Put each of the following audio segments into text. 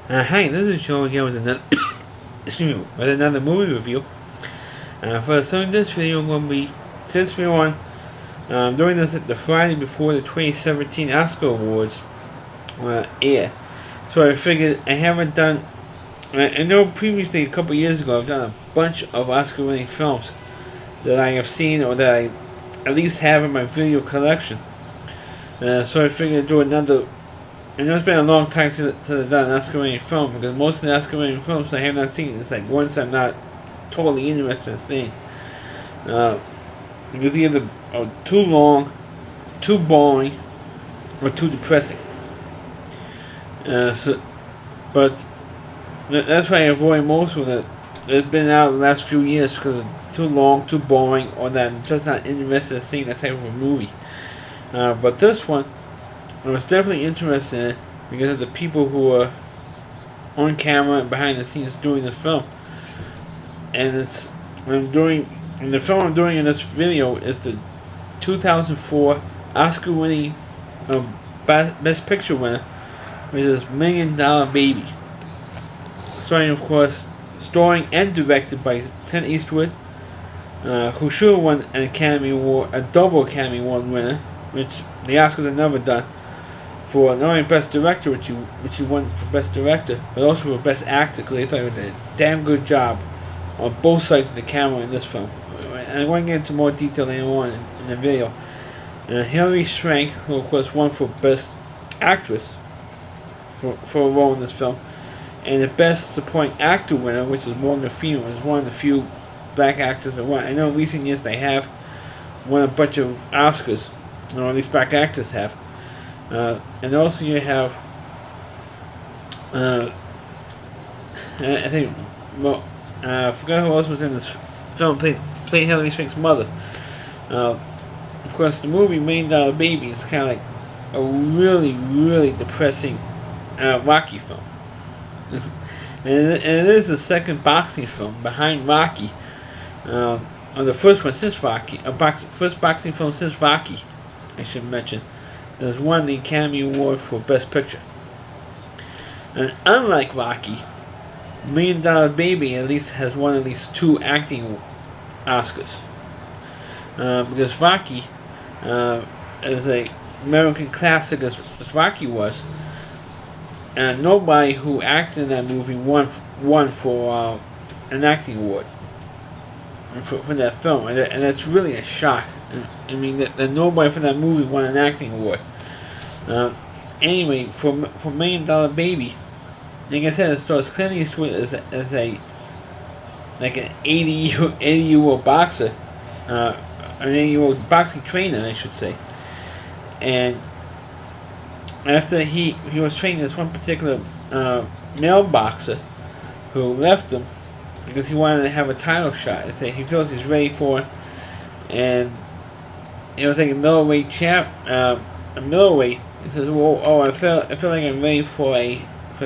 Hi, this is Joe again with another, excuse me, with another movie review. For this video, I'm going to be, since we're on, doing this at the Friday before the 2017 Oscar Awards air. So I figured I haven't done, I know previously a couple years ago I've done a bunch of Oscar winning films that I have seen or that I at least have in my video collection. So I figured I'd do another. I know it's been a long time since I've done an Oscar-winning film because most of the Oscar-winning films I have not seen. It's like ones I'm not totally interested in seeing. Because either too long, too boring, or too depressing. But that's why I avoid most of it. It's been out the last few years because it's too long, too boring, or that I'm just not interested in seeing that type of a movie. But this one, I was definitely interested in it because of the people who are on camera and behind the scenes doing the film. And the film I'm doing in this video is the 2004 Oscar-winning Best Picture winner, which is $1 Million Baby. Starring and directed by Clint Eastwood, who should have won an Academy Award, a double Academy Award winner, which the Oscars have never done. For not only Best Director, which he won for Best Director, but also for Best Actor, because they thought he did a damn good job on both sides of the camera in this film. And I want to get into more detail later on in the video. And Hilary Swank, who of course won for Best Actress for a role in this film, and the Best Supporting Actor winner, which is Morgan Freeman, was one of the few black actors that won. I know in recent years they have won a bunch of Oscars, or at least black actors have. And also you have, I think, I forgot who else was in this film, played Hilary Swank's mother. Of course, the movie $1 Million Baby is kind of like a really, really depressing Rocky film. And it is the second boxing film behind Rocky, or the first one since Rocky, first boxing film since Rocky, I should mention. Has won the Academy Award for Best Picture. And unlike Rocky, $1 Million Baby at least has won at least 2 acting Oscars. Because Rocky is a American classic as Rocky was, and nobody who acted in that movie won for an acting award for that film, and that's really a shock. I mean that nobody from that movie won an acting award. Anyway, for $1 Million Baby, like I said, it stars Clint Eastwood as a like an 80-year-old boxer, an 80-year-old boxing trainer, I should say. And after he was training this one particular male boxer who left him because he wanted to have a title shot. He feels he's ready for it, and like a middleweight a middleweight. He says, "Well, I feel like I'm ready for a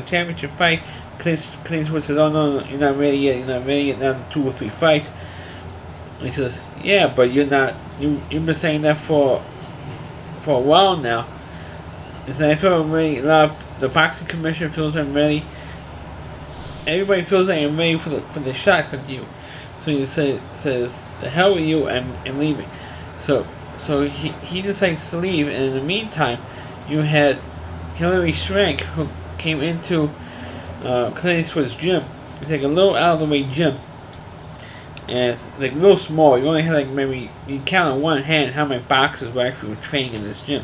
championship fight." Clint Eastwood says, "Oh no, you're not ready yet. You're not ready yet. Not 2 or 3 fights." And he says, "Yeah, but you're not. You've been saying that for a while now." He said, "I feel I'm ready. The boxing commission feels I'm ready. Everybody feels like I'm ready for the shots of you." So he says, "The hell with you, I'm leaving." So he decides to leave, and in the meantime, you had Hilary Swank, who came into Clint Eastwood's gym. It's like a little out of the way gym, and it's like real small. You only had like maybe you count on one hand how many boxers were actually training in this gym.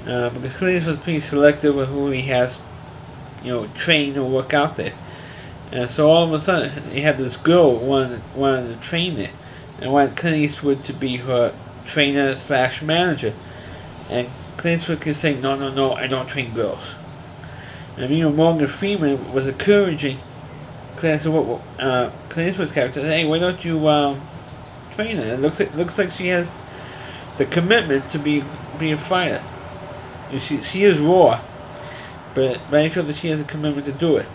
Because Clint Eastwood's pretty selective with who he has, train or work out there. And so all of a sudden, you have this girl wanted to train there, and wanted Clint Eastwood to be her trainer / manager. And Clint Eastwood could say, no, I don't train girls. And Morgan Freeman was encouraging Clint Eastwood's character. Hey, why don't you train her? It looks like she has the commitment to be a fighter. She is raw, but I feel that she has a commitment to do it.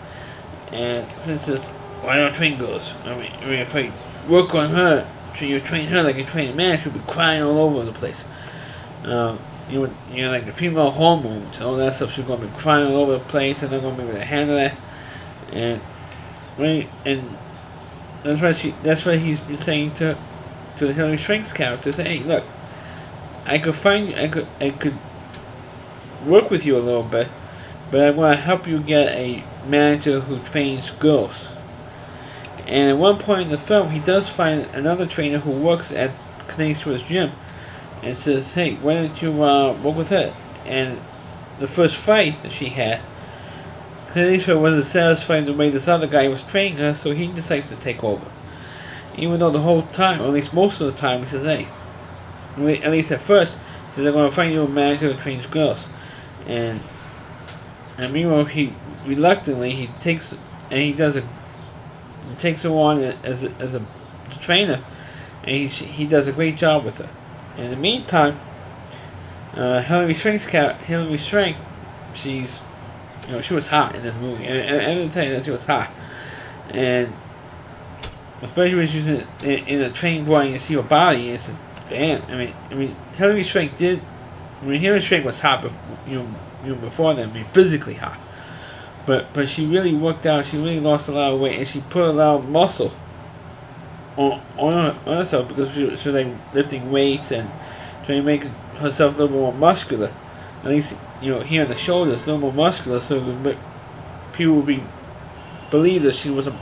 And since says, "Why don't train girls? I mean, if I work on her, train her like I train a man, she'll be crying all over the place." like the female hormones, all that stuff. She's gonna be crying all over the place, and they're gonna be able to handle that. And and that's what he's been saying to the Hilary Swank's character. Say, hey, look, I could work with you a little bit, but I want to help you get a manager who trains girls. And at one point in the film, he does find another trainer who works at Clint Eastwood's gym, and says, "Hey, why don't you work with her?" And the first fight that she had, Clint Eastwood wasn't satisfied the way this other guy was training her, so he decides to take over. Even though the whole time, or at least most of the time, he says, "Hey," at least at first, he says, "I'm going to find you a manager who trains girls." And meanwhile, he reluctantly takes her on as a trainer, and he does a great job with her. In the meantime, Hilary Swank, she was hot in this movie, and I'm gonna tell you that she was hot, and especially when she was in a train boy and you see her body, it's damn. I mean, Hilary Swank was hot, before then, physically hot. But she really worked out. She really lost a lot of weight, and she put a lot of muscle on herself because she was like lifting weights and trying to make herself a little more muscular. At least here in the shoulders, a little more muscular, so people would believe that she was a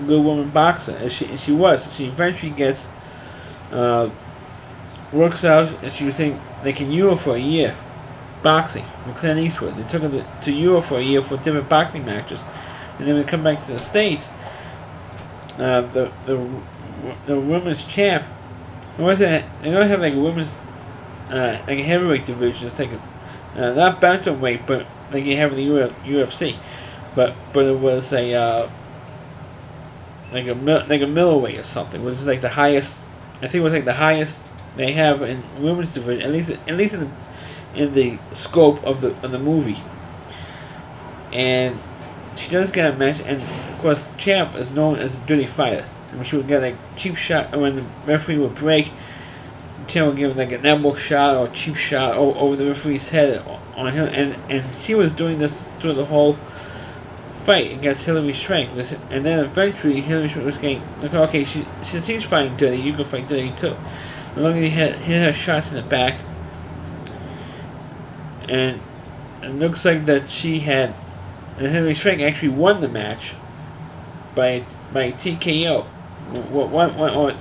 good woman boxer, and she was. She eventually gets works out, and she was in Europe for a year. Boxing with Clint Eastwood. They took her to Europe for a year for different boxing matches, and then we come back to the States. The women's champ. They don't have like a women's like a heavyweight division. It's like not bantamweight, but like you have in the UFC. But it was like a middleweight or something, which is like the highest. I think it was like the highest they have in women's division, at least in the scope of the movie. And she does get a match, and of course the champ is known as a dirty fighter. I mean, she would get like cheap shot, and when the referee would break, the champ would give like an elbow shot or a cheap shot over the referee's head on him, and she was doing this through the whole fight against Hilary Swank. And then eventually Hilary Swank was getting like, okay, since he's fighting dirty, you can fight dirty too. As long as you hit her shots in the back. And it looks like that Hilary Swank actually won the match by TKO.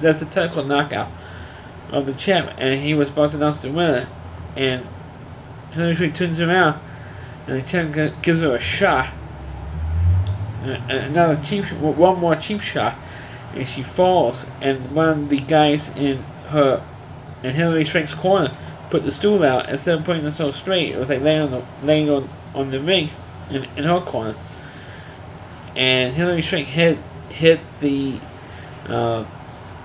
That's a technical knockout of the champ, and he was about to announce the winner. And Hilary Swank turns around, and the champ gives her a shot, one more cheap shot, and she falls. And one of the guys in Hilary Swank's corner put the stool out. Instead of putting the stool straight, it was like laying on the ring in her corner. And Hilary Swank hit the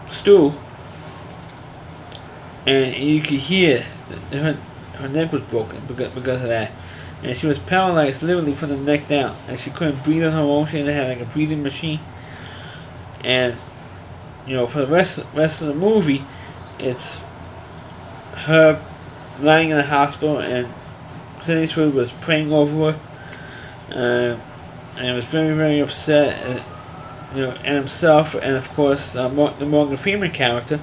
stool, and you could hear her neck was broken because of that. And she was paralyzed literally from the neck down, and she couldn't breathe on her own. She had like a breathing machine. And for the rest of the movie, it's her lying in the hospital, and Clint Eastwood was praying over her, and was very, very upset, and himself, and of course the Morgan Freeman character,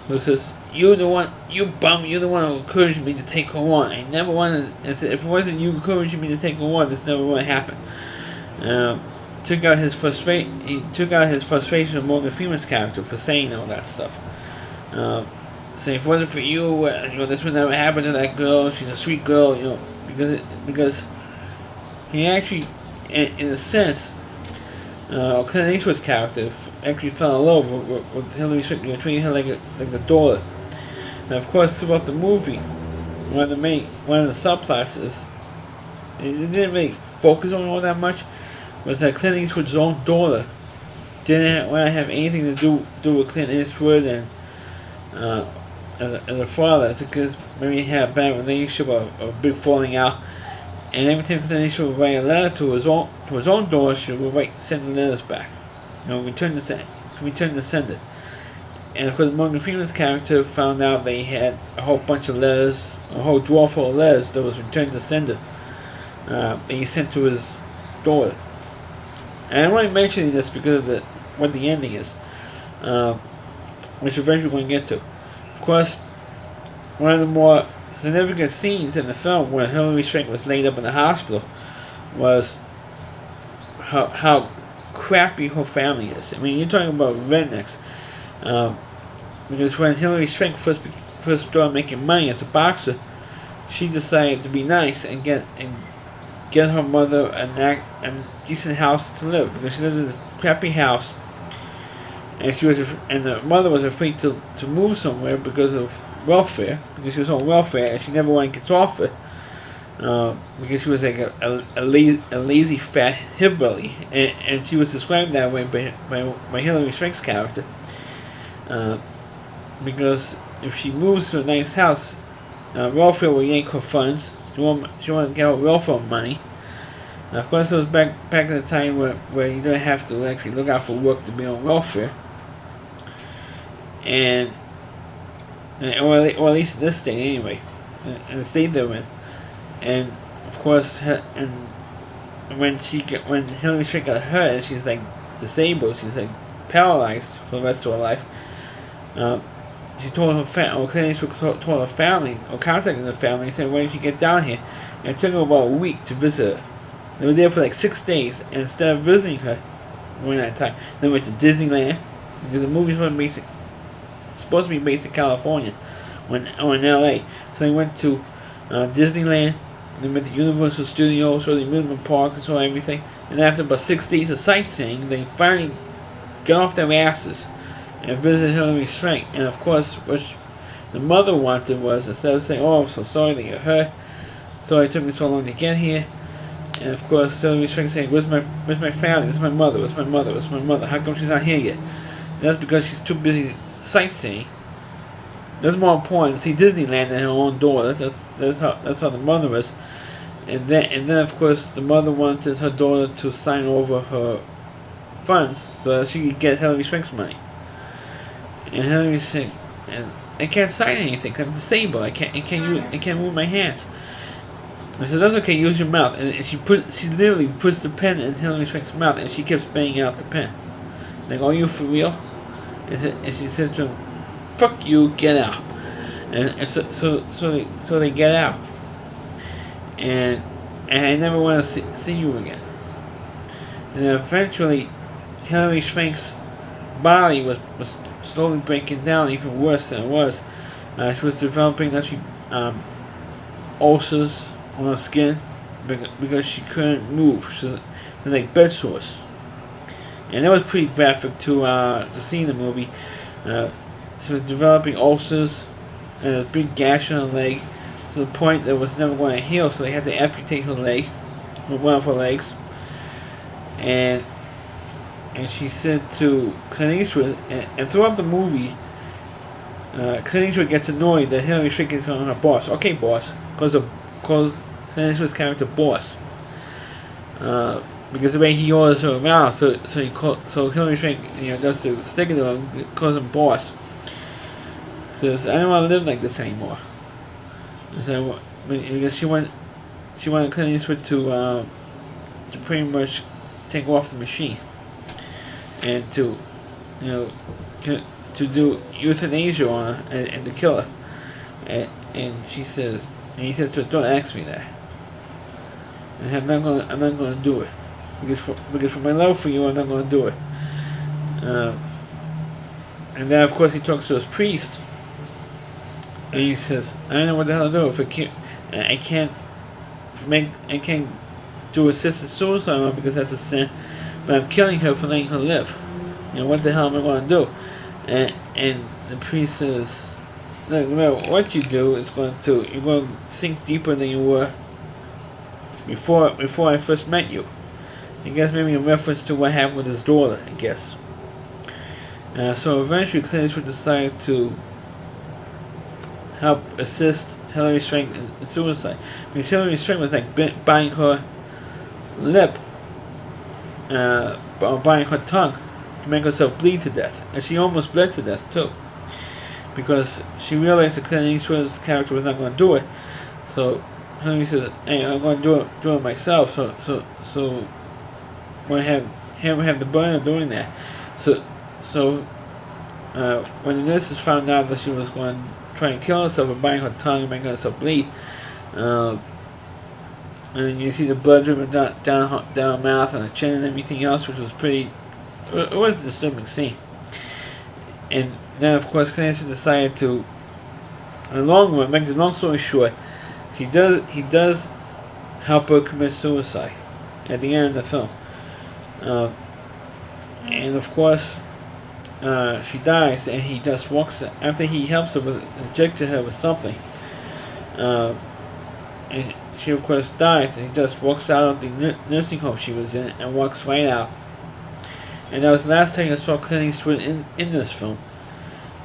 who says, "You're the one, you bum, you're the one who encouraged me to take her on. I never wanted. If it wasn't you encouraging me to take her on, this never would have happened." He took out his frustration of Morgan Freeman's character for saying all that stuff. Saying if it wasn't for you, this would never happen to that girl. She's a sweet girl, because he actually, in a sense, Clint Eastwood's character actually fell in love with Hilary Swank, treating her like the daughter. And of course, throughout the movie, one of the subplots is it didn't really focus on all that much, was that Clint Eastwood's own daughter didn't want to have anything to do with Clint Eastwood, and as a father, it's because maybe he had a bad relationship or a big falling out. And every time Clint Eastwood would write a letter to his own daughter, she would send the letters back. Return the sender. And of course, Morgan Freeman's character found out they had a whole bunch of letters, a whole drawer full of letters that was returned to sender. And he sent to his daughter. And I'm only mentioning this because of what the ending is, which eventually we're going to get to. Of course, one of the more significant scenes in the film where Hilary Swank was laid up in the hospital was how crappy her family is. I mean, you're talking about rednecks. Because when Hilary Swank first started making money as a boxer, she decided to be nice and get her mother a decent house to live, because she lived in this crappy house, and the mother was afraid to move somewhere because of welfare, because she was on welfare and she never wanted to get off it, because she was like a lazy fat hillbilly, and she was described that way by Hilary Swank's character, because if she moves to a nice house, welfare will yank her funds. She won't get her welfare money. Now, of course, it was back in the time where you don't have to actually look out for work to be on welfare, or at least in this state anyway, in the state they're in. And of course, when Hilary Swank got hurt and she's like disabled, she's like paralyzed for the rest of her life. She told her told her family, or contacted her family, and said, "Why don't you get down here?" And it took her about a week to visit her. They were there for like 6 days, and instead of visiting her during that time, they went to Disneyland, because the movie's supposed to be based in California, or in LA. So they went to Disneyland, they went to Universal Studios, or the amusement park, and saw everything. And after about 6 days of sightseeing, they finally got off their asses and visited Hilary Swank. And of course, what the mother wanted was, instead of saying, "Oh, I'm so sorry that you're hurt, sorry it took me so long to get here," and of course, Hilary Swank saying, where's my family? Where's my mother? Where's my mother? Where's my mother? How come she's not here yet?" And that's because she's too busy sightseeing. That's more important to see Disneyland than her own daughter. That's how the mother is. And then of course the mother wanted her daughter to sign over her funds so that she could get Hilary Swank's money. And Hilary said, "And I can't sign anything 'cause I'm disabled. I can't move my hands." I said, "That's okay. Use your mouth." And she literally puts the pen in Hilary Swank's mouth, and she keeps banging out the pen. Like, "Are you for real?" And she said to him, "Fuck you, get out." And so they get out. And I never want to see you again. And eventually, Hilary Swank's body was slowly breaking down, even worse than it was. She was developing actually ulcers on her skin because she couldn't move. She was like bed sores. And that was pretty graphic to see in the movie. She was developing ulcers and a big gash on her leg, to the point that it was never going to heal, so they had to amputate her leg, one of her legs. And she said to Clint Eastwood, and throughout the movie, Clint Eastwood gets annoyed that Hilary Swank is calling her boss. "Okay, boss," calls Clint Eastwood's character boss. Because the way he orders her around, so Hilary Swank, does the sticking to him, calls him boss. Says, "I don't want to live like this anymore." So because she wanted Clint Eastwood to pretty much take off the machine, and to do euthanasia on her and to kill her. And he says to her, "Don't ask me that. And I'm not going to do it, because for my love for you, I'm not going to do it." And then of course he talks to his priest, and he says, "I don't know what the hell to do. If I can't do assisted suicide because that's a sin, but I'm killing her for letting her live. What the hell am I going to do?" And the priest says, "Look, no matter what you do, you're going to sink deeper than you were before I first met you." I guess maybe in reference to what happened with his daughter, I guess. So eventually Clint Eastwood decided to help assist Hilary Swank in suicide, because Hilary Swank was like biting her lip, or biting her tongue to make herself bleed to death, and she almost bled to death too. because she realized that Clint Eastwood's character was not going to do it. So he said, "Hey, I'm going to do it myself." So we have the burden of doing that. So when the nurses found out that she was going to try and kill herself by biting her tongue and making herself bleed, and you see the blood dripping down her mouth and her chin and everything else, which was pretty. It was a disturbing scene. And then, of course, Clint Eastwood decided to, in the long run, make the long story short, he does help her commit suicide at the end of the film. And of course, she dies, and he just walks after he helps her injected her with something. And she of course dies, and he just walks out of the nursing home she was in and walks right out. And that was the last time I saw Clint Eastwood in this film,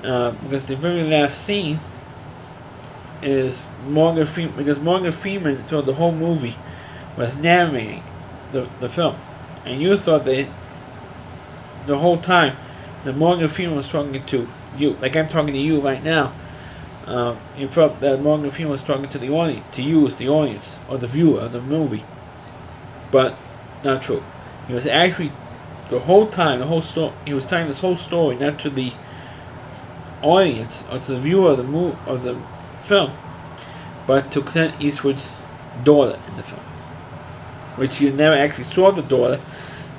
because the very last scene is Morgan Freeman, because Morgan Freeman throughout the whole movie was narrating the film, and you thought that the whole time that Morgan Freeman was talking to you, like I'm talking to you right now. You felt that Morgan Freeman was talking to the audience, to you as the audience or the viewer of the movie, but not true. He was actually the whole time, the whole story. He was telling this whole story not to the audience or to the viewer of the film, but to Clint Eastwood's daughter in the film, which you never actually saw the daughter,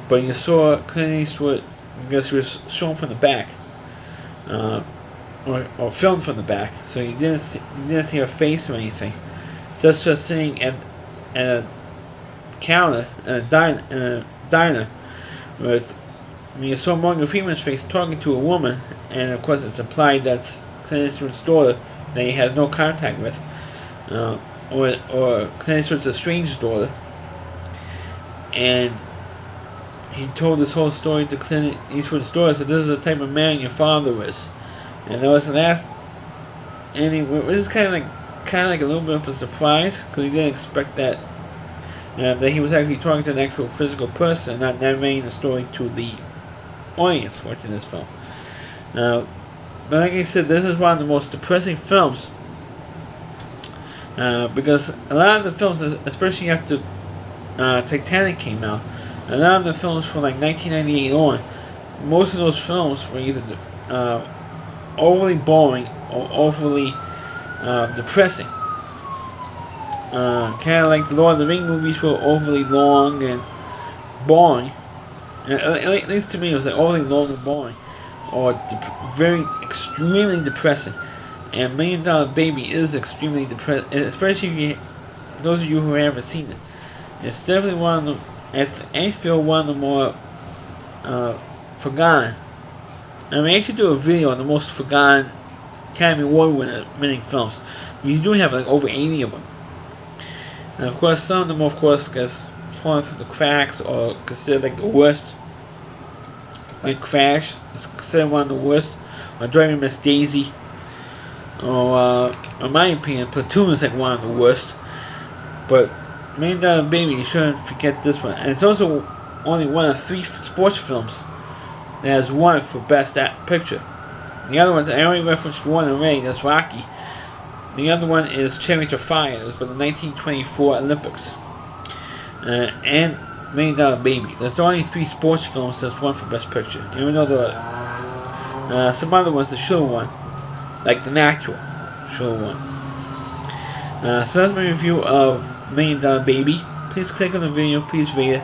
but you saw Clint Eastwood because he was shown from the back, or filmed from the back, so you didn't see her face or anything. Just her sitting at a counter in a diner with. When you saw Morgan Freeman's face talking to a woman, and of course it's implied that's Clint Eastwood's daughter that he has no contact with, or Clint Eastwood's estranged daughter, and he told this whole story to Clint Eastwood's daughter. So this is the type of man your father is, and that was the last. And which is kind of like a little bit of a surprise because he didn't expect that. That he was actually talking to an actual physical person, not narrating the story to the audience watching this film. But like I said, this is one of the most depressing films, because a lot of the films, especially after Titanic came out, a lot of the films from like 1998 on, most of those films were either overly boring or overly depressing. Kind of like the Lord of the Rings movies were overly long and boring. At least to me, it was like overly long and boring, or very extremely depressing. And $1 Million Baby is extremely depressing, especially those of you who haven't seen it. It's definitely one of the, I feel, one of the more forgotten. I mean, I should do a video on the most forgotten Academy Award winning films. We do have like over 80 of them. And of course, some of them, of course, gets fallen through the cracks or considered like the worst. Like Crash is considered one of the worst, or Driving Miss Daisy, or in my opinion, Platoon is like one of the worst. But $1 Million Baby, you shouldn't forget this one. And it's also only one of 3 sports films that has won for Best Picture. The other ones, I only referenced one already, that's Rocky. The other one is Chariots of Fire. It was for the 1924 Olympics. And $1 Million Baby. There's only 3 sports films that's won for Best Picture. Even though there are some other ones that should have won. Like The Natural should have won. So that's my review of $1 Million Baby. Please click on the video. Please rate it.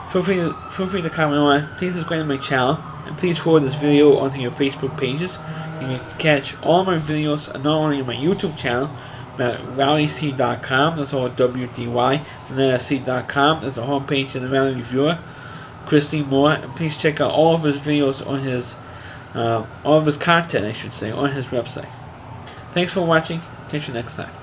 Feel free to comment on it. Please subscribe to my channel. And please forward this video onto your Facebook pages. You can catch all my videos not only on my YouTube channel, but at rallyc.com, that's all WDY, and then at c.com, that's the homepage of the Rally Reviewer, Christine Moore. And please check out all of his videos on his, all of his content, I should say, on his website. Thanks for watching. Catch you next time.